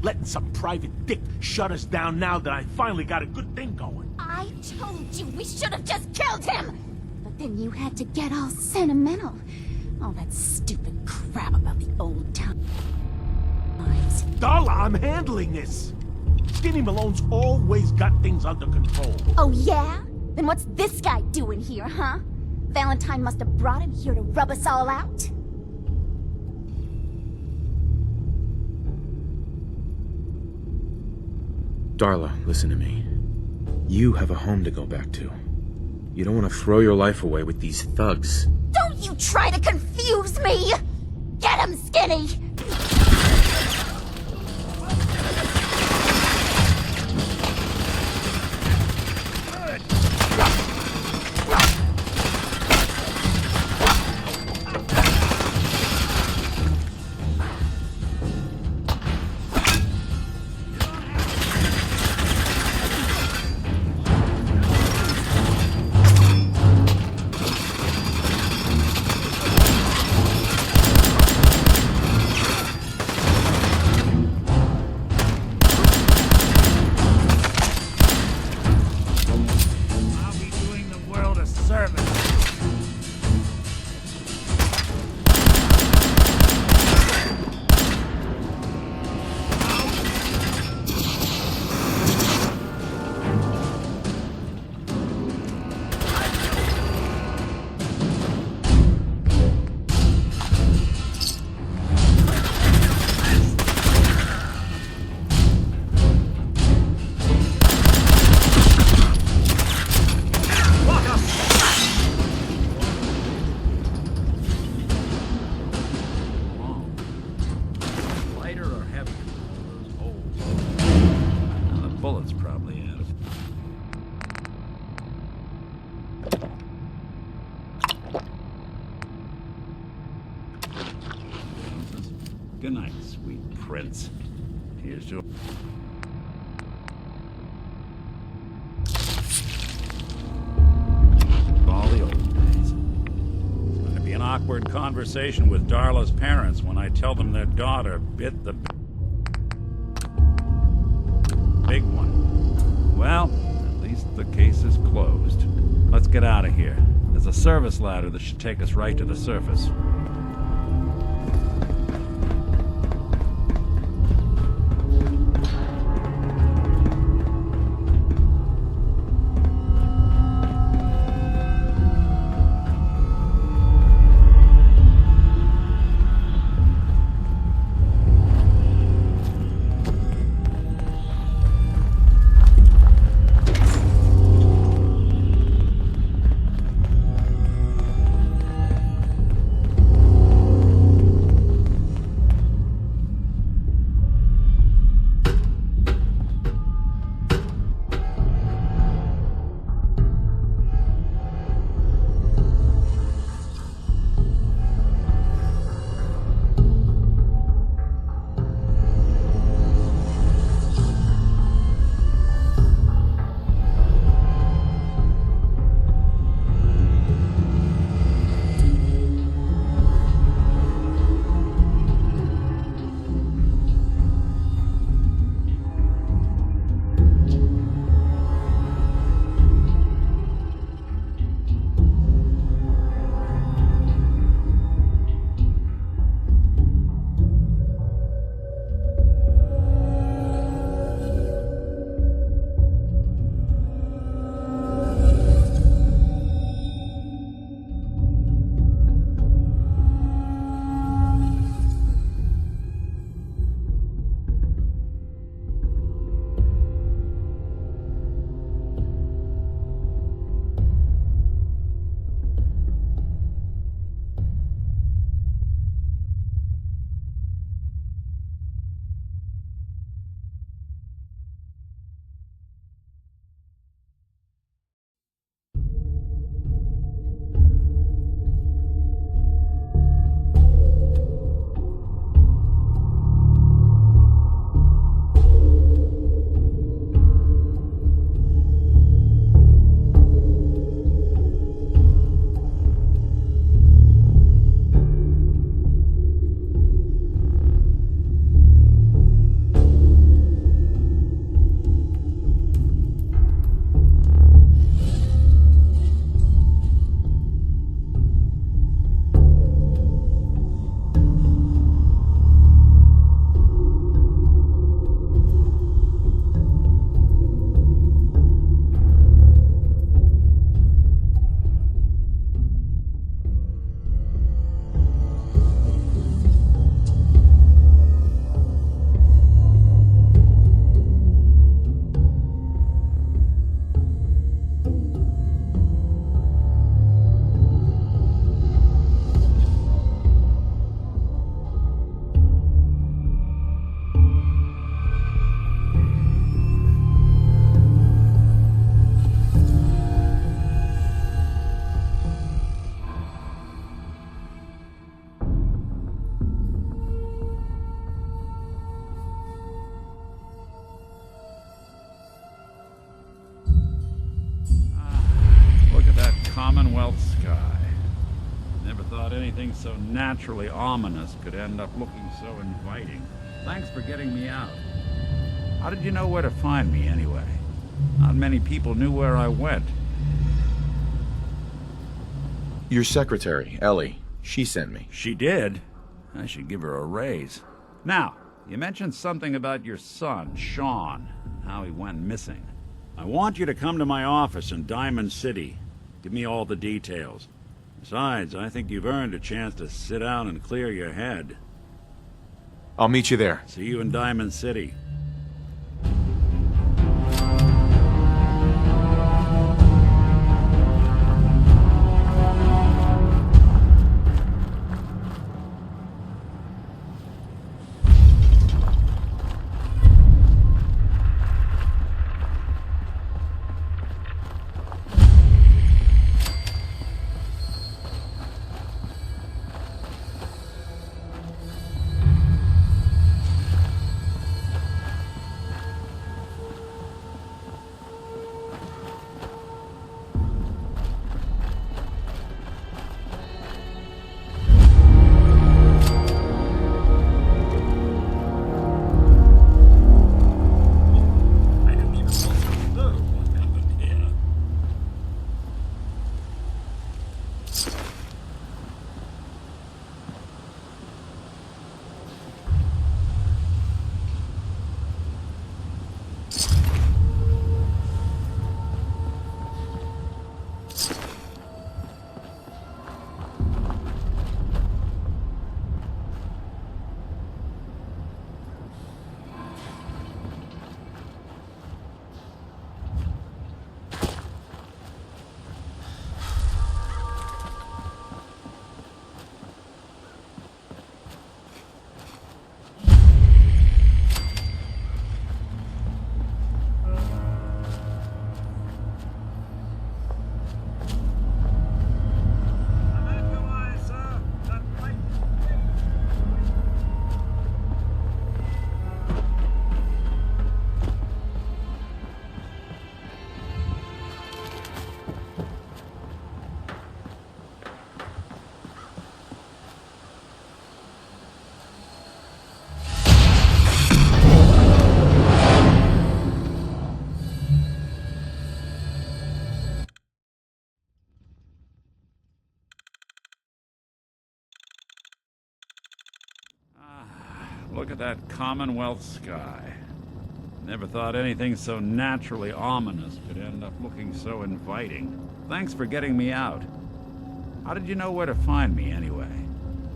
letting some private dick shut us down now that I finally got a good thing going. I told you we should have just killed him! But then you had to get all sentimental. All that stupid crap about the old times. Darla, I'm handling this. Skinny Malone's always got things under control. Oh yeah? Then what's this guy doing here, huh? Valentine must have brought him here to rub us all out? Darla, listen to me. You have a home to go back to. You don't want to throw your life away with these thugs. Don't you try to confuse me! Get him, Skinny! Good night, sweet prince. Here's your... all the old days. It's going to be an awkward conversation with Darla's parents when I tell them their daughter bit the big one. Well, at least the case is closed. Let's get out of here. There's a service ladder that should take us right to the surface. thought anything so naturally ominous could end up looking so inviting. Thanks for getting me out. How did you know where to find me, anyway? Not many people knew where I went. Your secretary, Ellie. She sent me. She did? I should give her a raise. Now, you mentioned something about your son, Sean, and how he went missing. I want you to come to my office in Diamond City. Give me all the details. Besides, I think you've earned a chance to sit down and clear your head. I'll meet you there. See you in Diamond City. Look at that Commonwealth sky. Never thought anything so naturally ominous could end up looking so inviting. Thanks for getting me out. How did you know where to find me, anyway?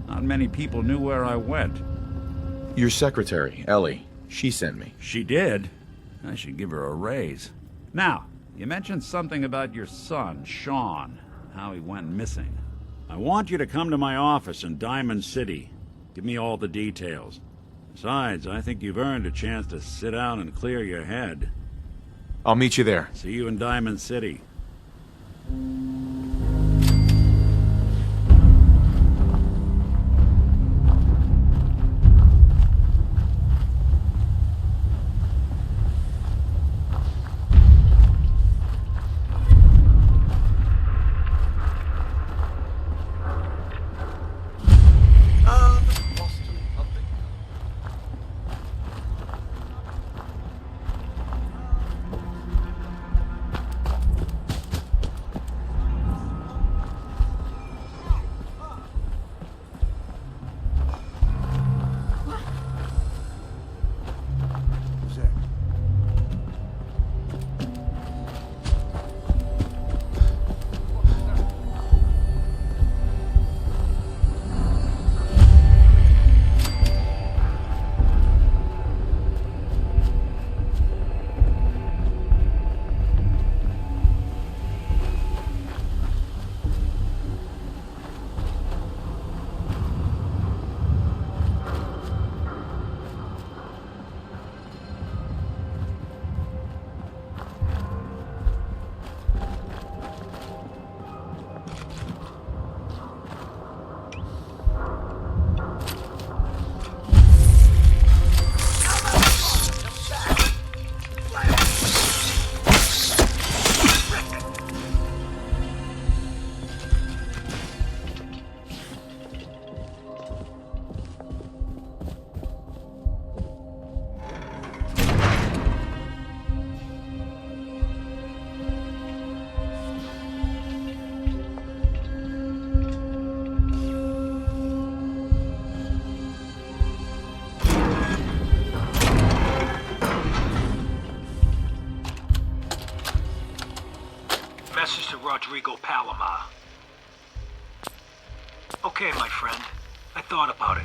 Not many people knew where I went. Your secretary, Ellie. She sent me. She did? I should give her a raise. Now, you mentioned something about your son, Sean, how he went missing. I want you to come to my office in Diamond City. Give me all the details. Besides, I think you've earned a chance to sit down and clear your head. I'll meet you there. See you in Diamond City. Rodrigo Palomar. Okay, my friend. I thought about it,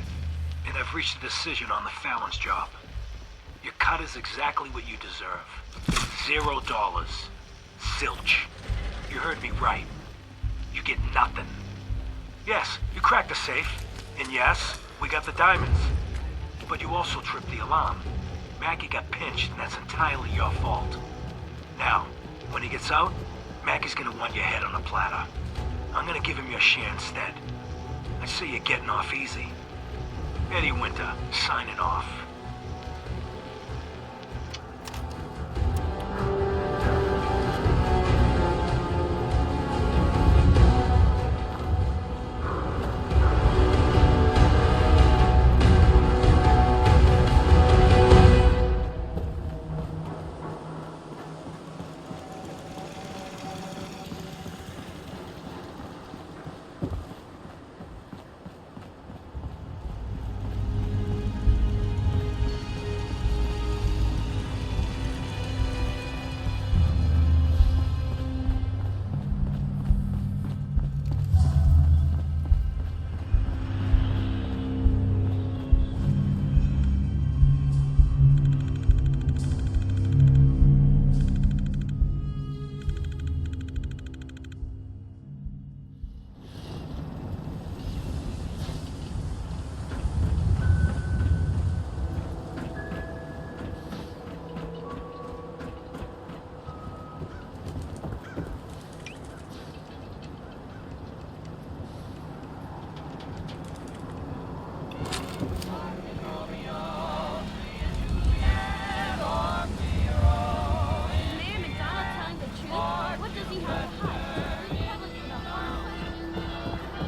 and I've reached a decision on the Fallon's job. Your cut is exactly what you deserve. $0. Zilch. You heard me right. You get nothing. Yes, you cracked the safe, and yes, we got the diamonds. But you also tripped the alarm. Mackie got pinched, and that's entirely your fault. Now, when he gets out, Mackie's gonna want your head on a platter. I'm gonna give him your share instead. I see you're getting off easy. Eddie Winter, signing off.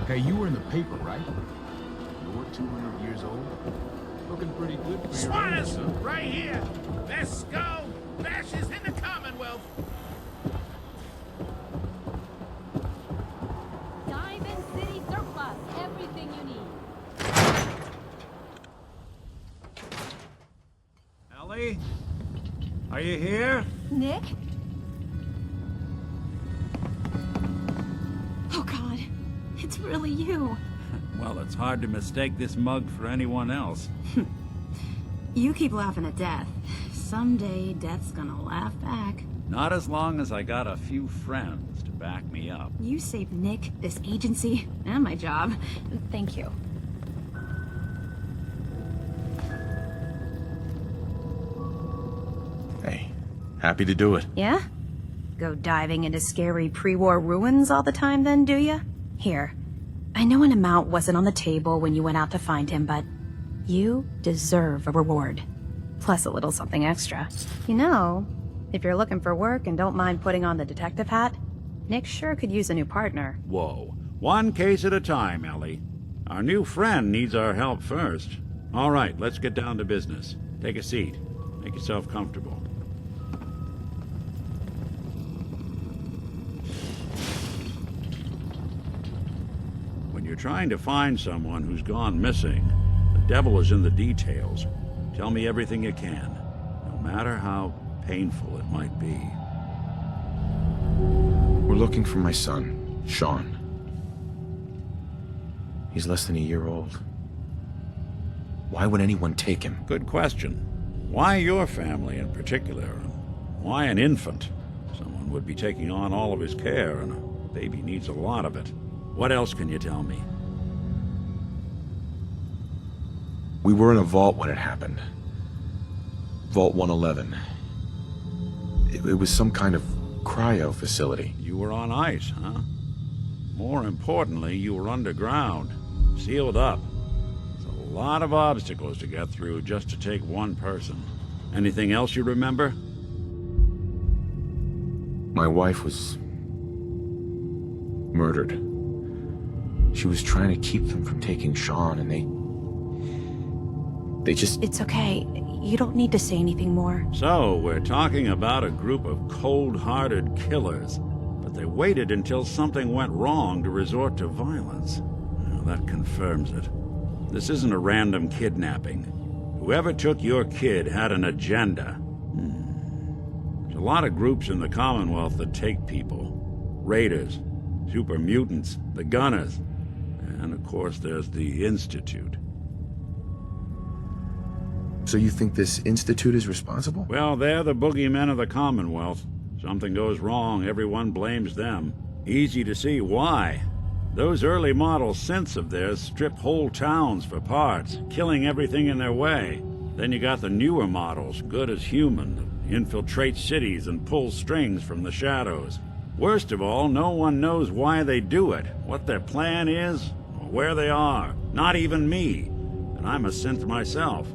Hey, you were in the paper, right? You're 200 years old. Looking pretty good for your age, Swanus, huh? right here. Let's go. Bash is in the Commonwealth. Diamond City Surplus. Everything you need. Ellie? Are you here? Nick? Oh God, it's really you. Well, it's hard to mistake this mug for anyone else. You keep laughing at death. Someday, death's gonna laugh back. Not as long as I got a few friends to back me up. You saved Nick, this agency, and my job. Thank you. Hey, happy to do it. Yeah? Go diving into scary pre-war ruins all the time then, do ya? Here. I know an amount wasn't on the table when you went out to find him, but you deserve a reward. Plus a little something extra. You know, if you're looking for work and don't mind putting on the detective hat, Nick sure could use a new partner. Whoa. One case at a time, Ellie. Our new friend needs our help first. All right, let's get down to business. Take a seat. Make yourself comfortable. When you're trying to find someone who's gone missing, the devil is in the details. Tell me everything you can, no matter how painful it might be. We're looking for my son, Sean. He's less than a year old. Why would anyone take him? Good question. Why your family in particular? Why an infant? Someone would be taking on all of his care, and a baby needs a lot of it. What else can you tell me? We were in a vault when it happened. Vault 111. It was some kind of cryo facility. You were on ice, huh? More importantly, you were underground, sealed up. It's a lot of obstacles to get through just to take one person. Anything else you remember? My wife was murdered. She was trying to keep them from taking Sean, and they just... It's okay. You don't need to say anything more. So, we're talking about a group of cold-hearted killers, but they waited until something went wrong to resort to violence. Well, that confirms it. This isn't a random kidnapping. Whoever took your kid had an agenda. There's a lot of groups in the Commonwealth that take people. Raiders, super mutants, the Gunners, and of course there's the Institute. So you think this Institute is responsible? Well, they're the boogeymen of the Commonwealth. Something goes wrong, everyone blames them. Easy to see why. Those early model synths of theirs strip whole towns for parts, killing everything in their way. Then you got the newer models, good as human, that infiltrate cities and pull strings from the shadows. Worst of all, no one knows why they do it, what their plan is, or where they are. Not even me. And I'm a synth myself.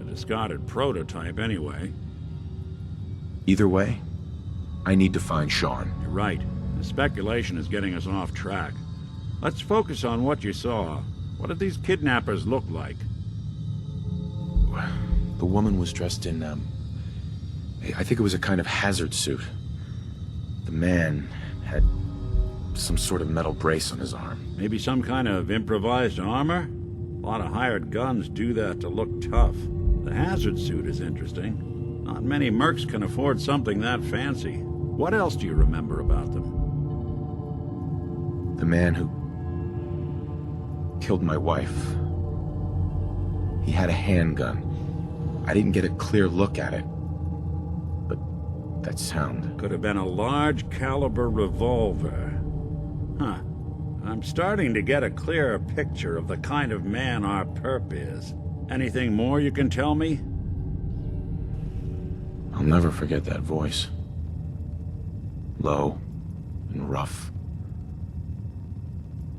A discarded prototype anyway. Either way, I need to find Sean. You're right. The speculation is getting us off track. Let's focus on what you saw. What did these kidnappers look like? The woman was dressed in, I think it was a kind of hazard suit. The man had some sort of metal brace on his arm. Maybe some kind of improvised armor? A lot of hired guns do that to look tough. The hazard suit is interesting. Not many mercs can afford something that fancy. What else do you remember about them? The man who killed my wife. He had a handgun. I didn't get a clear look at it. But that sound... Could have been a large caliber revolver. Huh. I'm starting to get a clearer picture of the kind of man our perp is. Anything more you can tell me? I'll never forget that voice. Low and rough.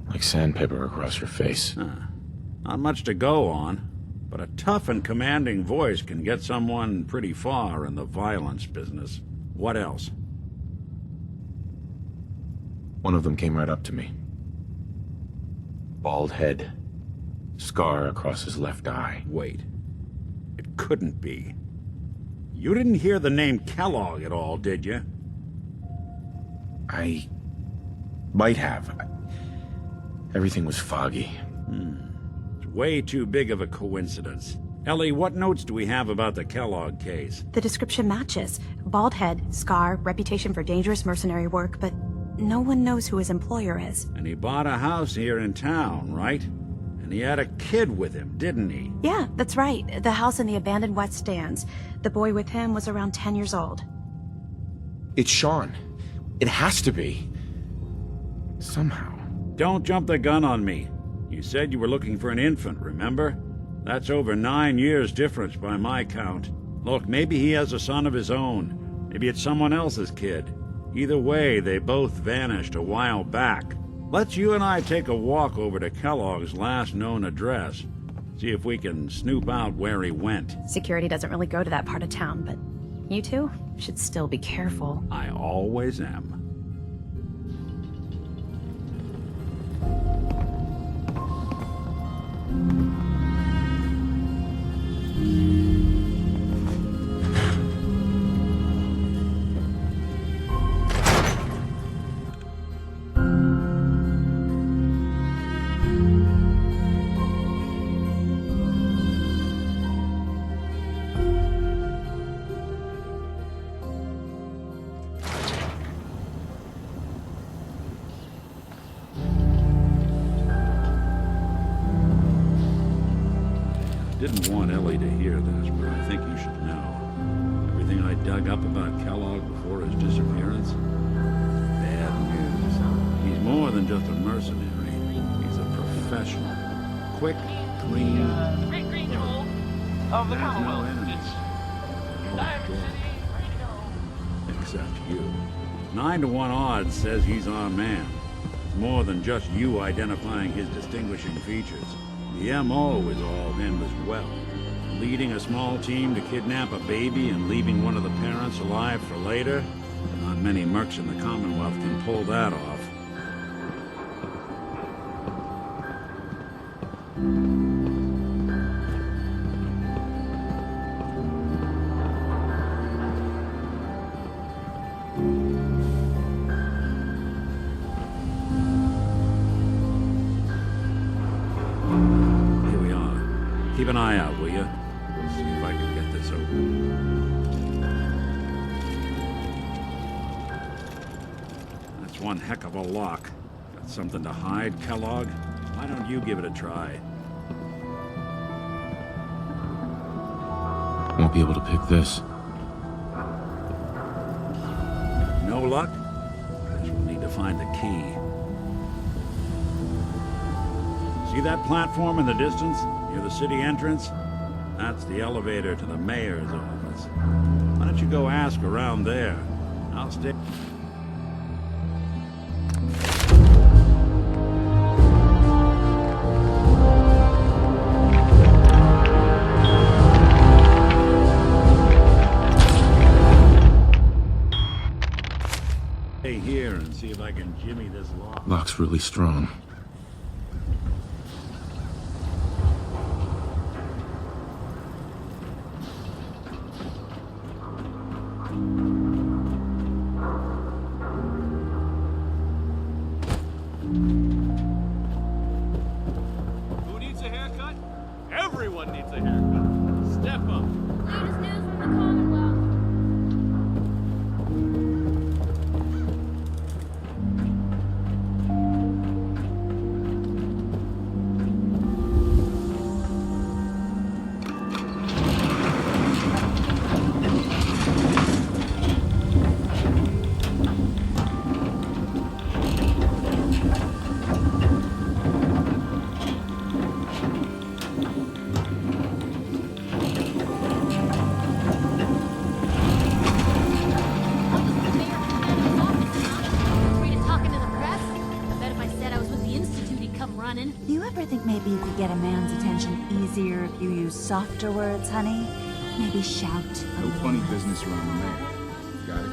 Like sandpaper across your face. Not much to go on, but a tough and commanding voice can get someone pretty far in the violence business. What else? One of them came right up to me. Bald head. Scar across his left eye. Wait. It couldn't be. You didn't hear the name Kellogg at all, did you? I might have. Everything was foggy. It's way too big of a coincidence. Ellie, what notes do we have about the Kellogg case? The description matches. Bald head, scar, reputation for dangerous mercenary work, but no one knows who his employer is. And he bought a house here in town, right? And he had a kid with him, didn't he? Yeah, that's right. The house in the abandoned West Stands. The boy with him was around 10 years old. It's Sean. It has to be. Somehow. Don't jump the gun on me. You said you were looking for an infant, remember? That's over 9 years difference by my count. Look, maybe he has a son of his own. Maybe it's someone else's kid. Either way, they both vanished a while back. Let's you and I take a walk over to Kellogg's last known address. See if we can snoop out where he went. Security doesn't really go to that part of town, but you two should still be careful. I always am. Didn't want Ellie to hear this, but I think you should know. Everything I dug up about Kellogg before his disappearance, bad news. He's more than just a mercenary. He's a professional. Quick, clean, Great regional of the there's no Commonwealth. enemies. Diamond City, radio. Except you. 9-to-1 odds says he's our man. It's more than just you identifying his distinguishing features. The M.O. is all him as well. Leading a small team to kidnap a baby and leaving one of the parents alive for later? Not many mercs in the Commonwealth can pull that off. Here we are. Keep an eye out, will you? See if I can get this open. That's That's one heck of a lock. Got something to hide, Kellogg? Why don't you give it a try? Won't be able to pick this. No luck? Guess we'll need to find the key. See that platform in the distance, near the city entrance? That's the elevator to the mayor's office. Why don't you go ask around there? I'll stay... Stay here and see if I can jimmy this lock. Lock's really strong. Who needs a haircut? Everyone needs a haircut. Step up. Latest news from the Commonwealth. You ever think maybe you could get a man's attention easier if you use softer words, honey? Maybe shout. No funny business around the mayor. Got it?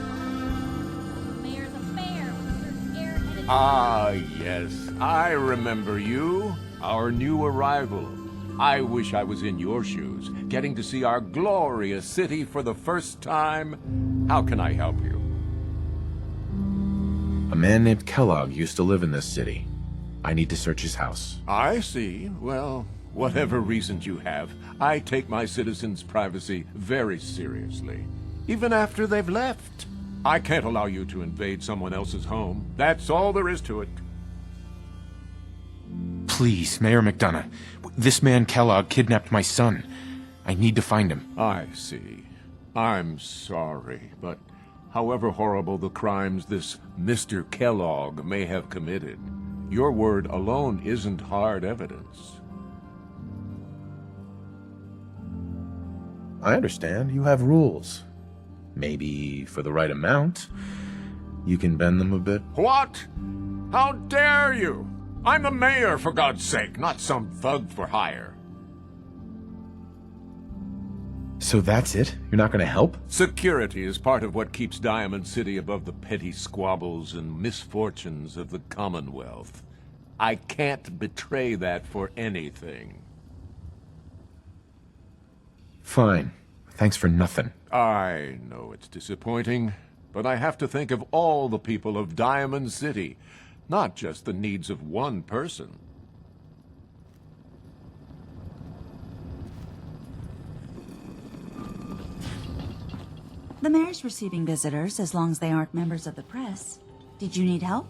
Mayor's affair with certain airheaded... Ah, yes. I remember you. Our new arrival. I wish I was in your shoes, getting to see our glorious city for the first time. How can I help you? A man named Kellogg used to live in this city. I need to search his house. I see. Well, whatever reasons you have, I take my citizens' privacy very seriously. Even after they've left. I can't allow you to invade someone else's home. That's all there is to it. Please, Mayor McDonough. This man Kellogg kidnapped my son. I need to find him. I see. I'm sorry, but however horrible the crimes this Mr. Kellogg may have committed, your word alone isn't hard evidence. I understand. You have rules. Maybe for the right amount, you can bend them a bit. What? How dare you? I'm the mayor, for God's sake, not some thug for hire. So that's it? You're not going to help? Security is part of what keeps Diamond City above the petty squabbles and misfortunes of the Commonwealth. I can't betray that for anything. Fine. Thanks for nothing. I know it's disappointing, but I have to think of all the people of Diamond City, not just the needs of one person. The mayor's receiving visitors as long as they aren't members of the press. Did you need help?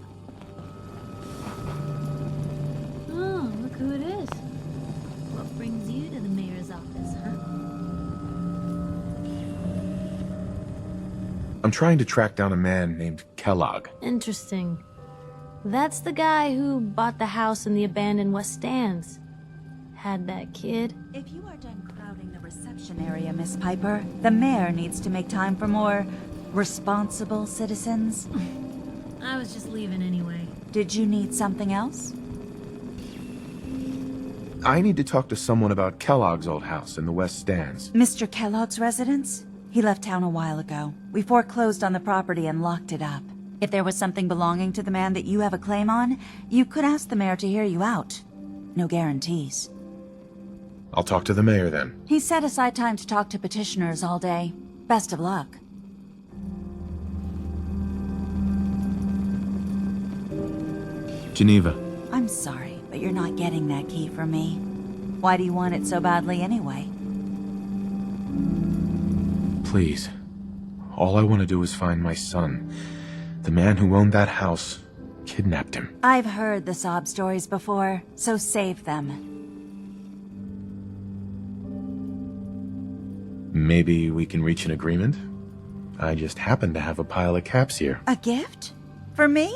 Oh, look who it is. What brings you to the mayor's office, huh? I'm trying to track down a man named Kellogg. Interesting. That's the guy who bought the house in the abandoned West Stands. Had that kid. If you are done crowding the reception area, Miss Piper, the mayor needs to make time for more responsible citizens. I was just leaving anyway. Did you need something else? I need to talk to someone about Kellogg's old house in the West Stands. Mr. Kellogg's residence? He left town a while ago. We foreclosed on the property and locked it up. If there was something belonging to the man that you have a claim on, you could ask the mayor to hear you out. No guarantees. I'll talk to the mayor then. He set aside time to talk to petitioners all day. Best of luck. Geneva. I'm sorry, but you're not getting that key from me. Why do you want it so badly anyway? Please. All I want to do is find my son. The man who owned that house kidnapped him. I've heard the sob stories before, so save them. Maybe we can reach an agreement? I just happen to have a pile of caps here. A gift? For me?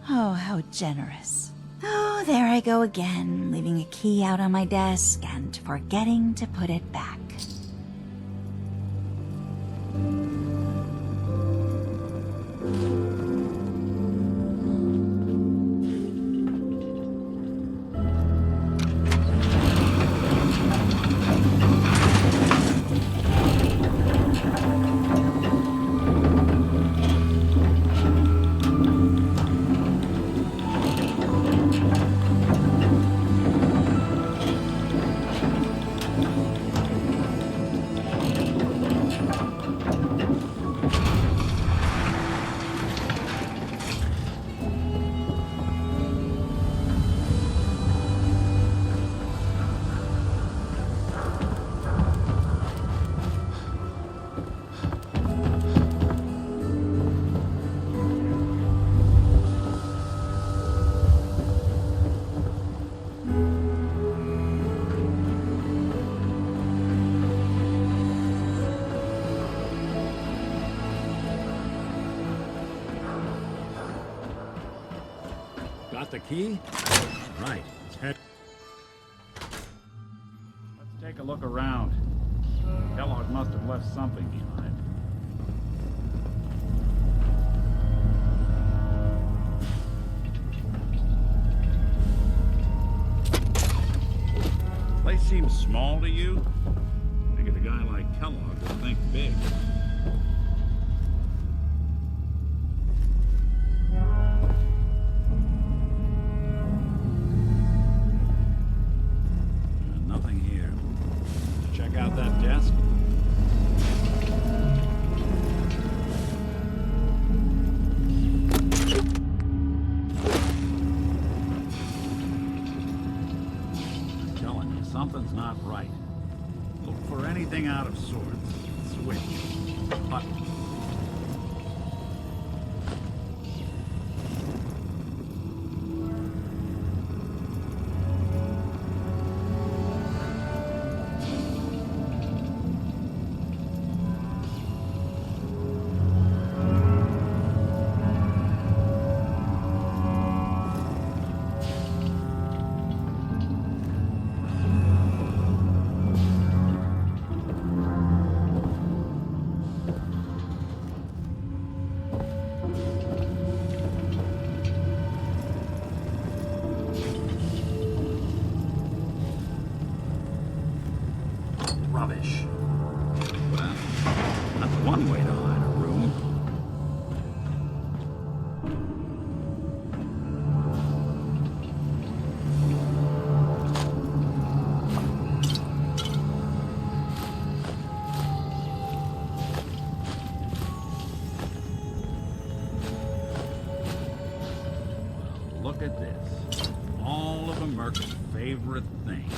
Oh, how generous. Oh, there I go again, leaving a key out on my desk and forgetting to put it back. Got the key? Right. Let's head. Let's take a look around. Kellogg must have left something behind. Place seems small to you? Figured a guy like Kellogg would think big. Nothing here. Check out that desk. I'm telling you, something's not right. Look for anything out of sorts. Switch. Button. Rubbish. Well, that's one way to hide a room. Look at this. All of America's favorite things.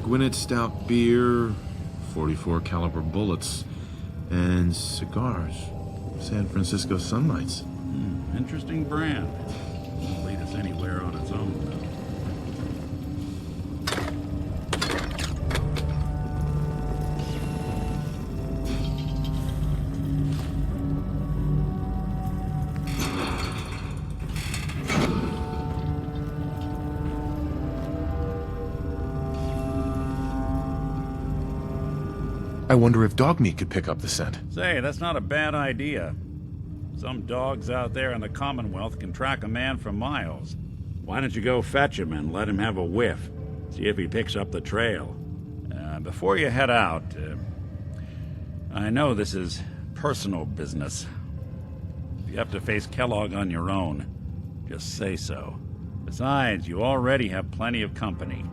Gwinnett Stout beer, 44 caliber bullets, and cigars. San Francisco Sunlights. Interesting brand. Won't lead us anywhere on its own, though. I wonder if dog meat could pick up the scent. Say, that's not a bad idea. Some dogs out there in the Commonwealth can track a man for miles. Why don't you go fetch him and let him have a whiff? See if he picks up the trail. Before you head out, I know this is personal business. If you have to face Kellogg on your own, just say so. Besides, you already have plenty of company.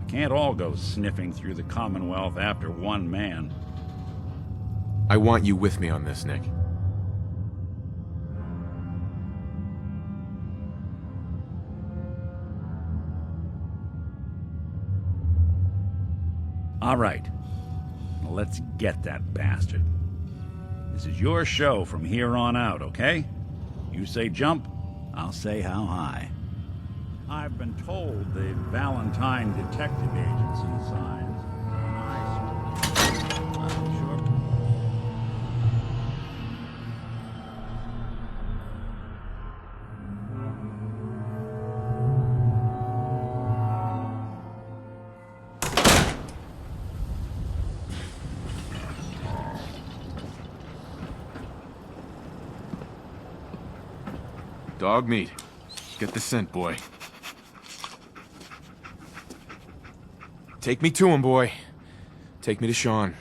We can't all go sniffing through the Commonwealth after one man. I want you with me on this, Nick. All right. Now let's get that bastard. This is your show from here on out, okay? You say jump, I'll say how high. I've been told the Valentine Detective Agency signs I'm sure. Dog meat. Get the scent, boy. Take me to him, boy. Take me to Sean.